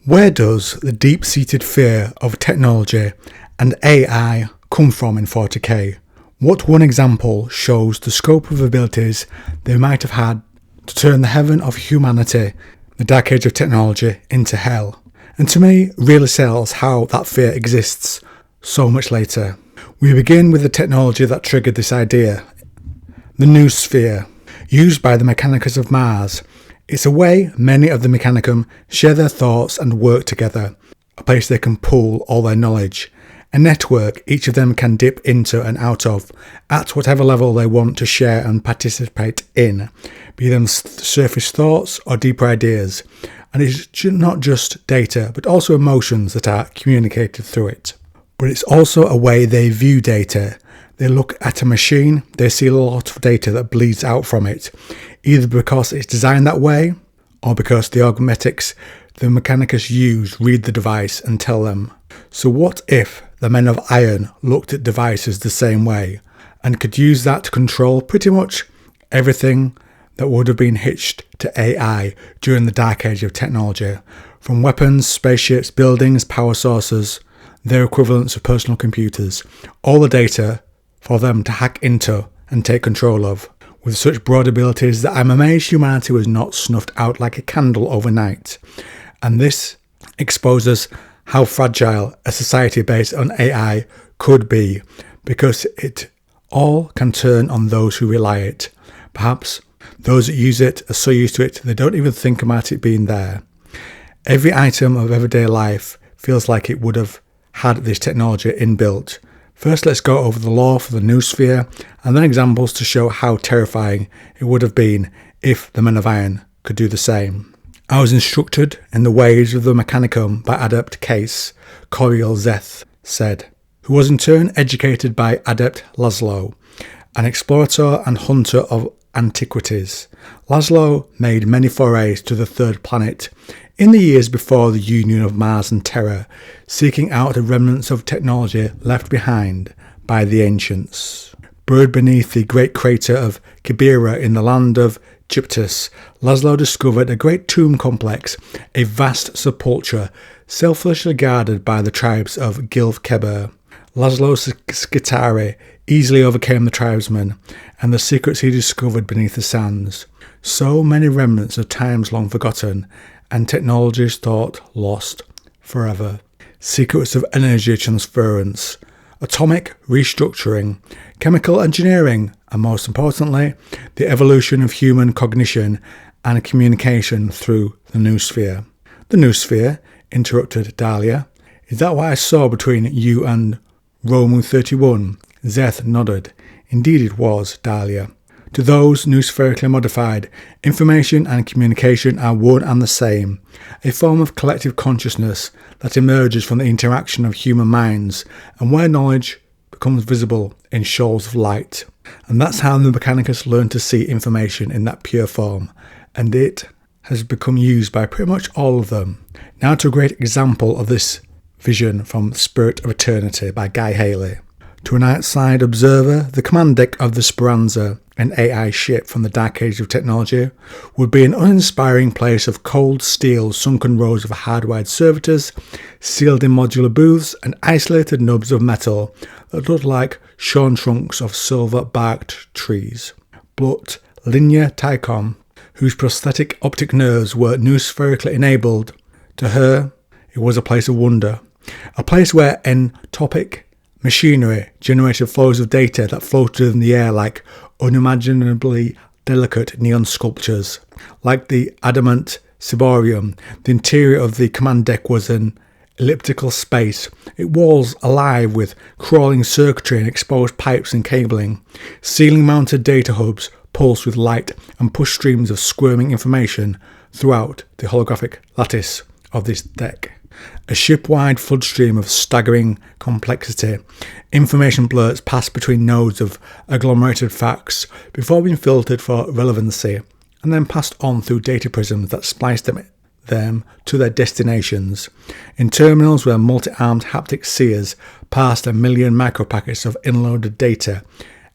Where does the deep-seated fear of technology and AI come from in 40k? What one example shows the scope of abilities they might have had to turn the heaven of humanity, the dark age of technology, into hell? And to me, really sells how that fear exists so much later. We begin with the technology that triggered this idea, the Noosphere, used by the Mechanicus of Mars. It's a way many of the Mechanicum share their thoughts and work together, a place they can pool all their knowledge, a network each of them can dip into and out of at whatever level they want to share and participate in, be them surface thoughts or deeper ideas. And it's not just data, but also emotions that are communicated through it. But it's also a way they view data. They look at a machine, they see a lot of data that bleeds out from it, either because it's designed that way, or because the augmetics the Mechanicus use read the device and tell them. So what if the men of iron looked at devices the same way, and could use that to control pretty much everything that would have been hitched to AI during the dark age of technology, from weapons, spaceships, buildings, power sources, their equivalents of personal computers, all the data for them to hack into and take control of, with such broad abilities that I'm amazed humanity was not snuffed out like a candle overnight. And this exposes how fragile a society based on AI could be, because it all can turn on those who rely it. Perhaps those that use it are so used to it they don't even think about it being there. Every item of everyday life feels like it would have had this technology inbuilt. First, let's go over the lore for the Noosphere, and then examples to show how terrifying it would have been if the Men of Iron could do the same. I was instructed in the ways of the Mechanicum by Adept Case, Coriel Zeth said, who was in turn educated by Adept Laszlo, an explorator and hunter of antiquities. Laszlo made many forays to the third planet in the years before the union of Mars and Terra, seeking out the remnants of technology left behind by the ancients. Buried beneath the great crater of Kibera in the land of Gyptus, Laszlo discovered a great tomb complex, a vast sepulchre, selfishly guarded by the tribes of Gilf-Keber. Laszlo's Skitari easily overcame the tribesmen and the secrets he discovered beneath the sands. So many remnants of times long forgotten and technologies thought lost forever. Secrets of energy transference, atomic restructuring, chemical engineering, and most importantly, the evolution of human cognition and communication through the Noosphere. The Noosphere, interrupted Dahlia. Is that what I saw between you and Romu 31? Zeth nodded. Indeed it was, Dahlia. To those noospherically modified, information and communication are one and the same, a form of collective consciousness that emerges from the interaction of human minds and where knowledge becomes visible in shoals of light. And that's how the Mechanicus learned to see information in that pure form, and it has become used by pretty much all of them. Now to a great example of this vision from Spirit of Eternity by Guy Haley. To an outside observer, the command deck of the Speranza, an AI ship from the dark age of technology, would be an uninspiring place of cold steel, sunken rows of hardwired servitors, sealed in modular booths, and isolated nubs of metal that looked like shorn trunks of silver-barked trees. But Linya Tycom, whose prosthetic optic nerves were noospherically enabled, to her it was a place of wonder, a place where entopic machinery generated flows of data that floated in the air like unimaginably delicate neon sculptures. Like the adamant ciborium, the interior of the command deck was an elliptical space, its walls alive with crawling circuitry and exposed pipes and cabling. Ceiling-mounted data hubs pulsed with light and pushed streams of squirming information throughout the holographic lattice of this deck. A ship-wide floodstream of staggering complexity. Information blurs passed between nodes of agglomerated facts before being filtered for relevancy, and then passed on through data prisms that spliced them to their destinations. In terminals where multi-armed haptic seers passed 1 million micropackets of inloaded data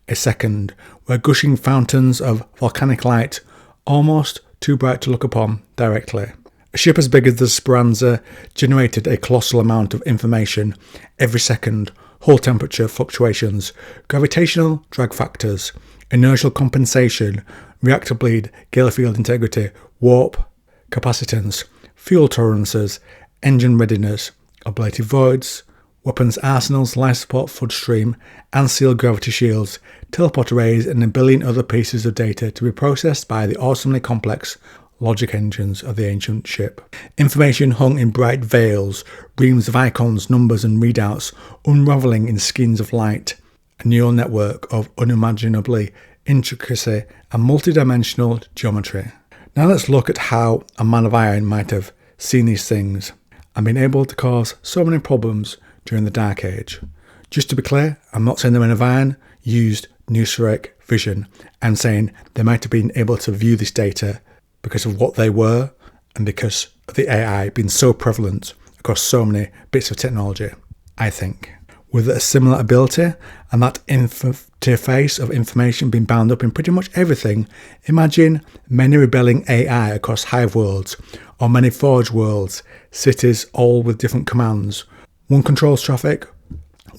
a second, where gushing fountains of volcanic light, almost too bright to look upon directly, A ship as big as the Speranza generated a colossal amount of information every second: hull temperature fluctuations, gravitational drag factors, inertial compensation, reactor bleed, gale field integrity, warp capacitance, fuel tolerances, engine readiness, ablative voids, weapons arsenals, life support flood stream, and sealed gravity shields, teleport arrays, and a billion other pieces of data to be processed by the awesomely complex logic engines of the ancient ship. Information hung in bright veils, reams of icons, numbers, and readouts, unravelling in skeins of light, a neural network of unimaginably intricacy and multidimensional geometry. Now let's look at how a man of iron might have seen these things and been able to cause so many problems during the Dark Age. Just to be clear, I'm not saying the men of iron used Noospheric vision. I'm saying they might have been able to view this data because of what they were and because of the AI being so prevalent across so many bits of technology, I think. With a similar ability and that interface of information being bound up in pretty much everything, imagine many rebelling AI across hive worlds or many forge worlds, cities all with different commands. One controls traffic.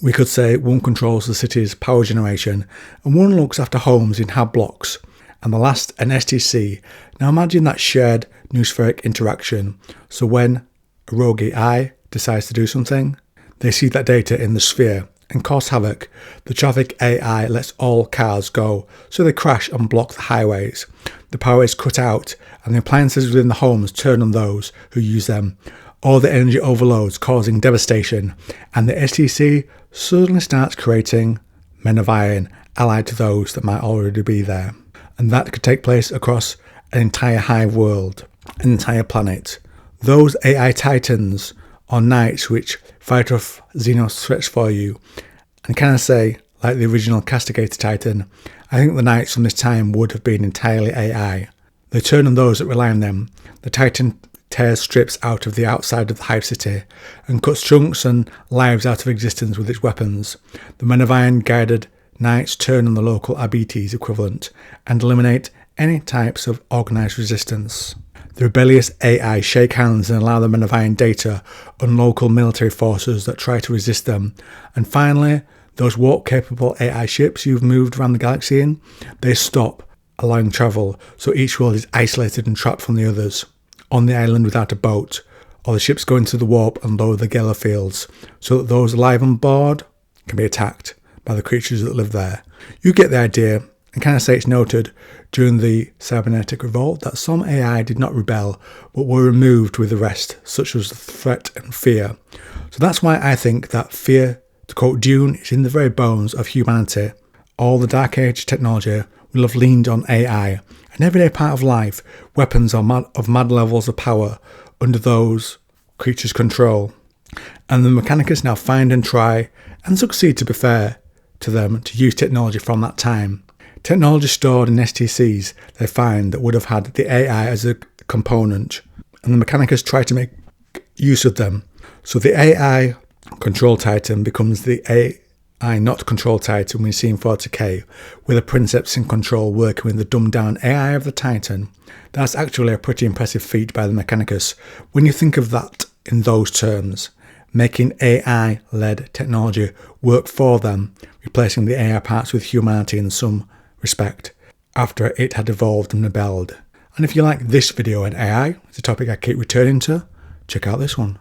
We could say one controls the city's power generation and one looks after homes in hab blocks, and the last an STC. Now imagine that shared Noospheric interaction. So when a rogue AI decides to do something, they see that data in the sphere and cause havoc. The traffic AI lets all cars go, so they crash and block the highways. The power is cut out and the appliances within the homes turn on those who use them. All the energy overloads, causing devastation, and the STC suddenly starts creating men of iron allied to those that might already be there. And that could take place across an entire hive world, an entire planet. Those AI titans or knights which fight off Xenos threats for you, and can I say, like the original Castigator Titan, I think the knights from this time would have been entirely AI. They turn on those that rely on them. The Titan tears strips out of the outside of the hive city and cuts chunks and lives out of existence with its weapons. The men of iron guided knights turn on the local Abites equivalent and eliminate any types of organised resistance. The rebellious AI shake hands and allow the men of iron data on local military forces that try to resist them. And finally, those warp-capable AI ships you've moved around the galaxy in, they stop allowing travel, so each world is isolated and trapped from the others, on the island without a boat, or the ships go into the warp and lower the gala fields, so that those alive on board can be attacked by the creatures that live there. You get the idea, and can I say it's noted during the cybernetic revolt that some AI did not rebel, but were removed with the rest, such as threat and fear. So that's why I think that fear, to quote Dune, is in the very bones of humanity. All the Dark Age technology will have leaned on AI, an everyday part of life, weapons of mad levels of power under those creatures' control. And the Mechanicus now find and try, and succeed to be fair to them, to use technology from that time. Technology stored in STCs they find that would have had the AI as a component, and the Mechanicus try to make use of them. So the AI Control Titan becomes the AI not Control Titan we see in 40k, with the Princeps in control working with the dumbed down AI of the Titan. That's actually a pretty impressive feat by the Mechanicus when you think of that in those terms, making AI-led technology work for them, replacing the AI parts with humanity in some respect, after it had evolved and rebelled. And if you like this video on AI, it's a topic I keep returning to, check out this one.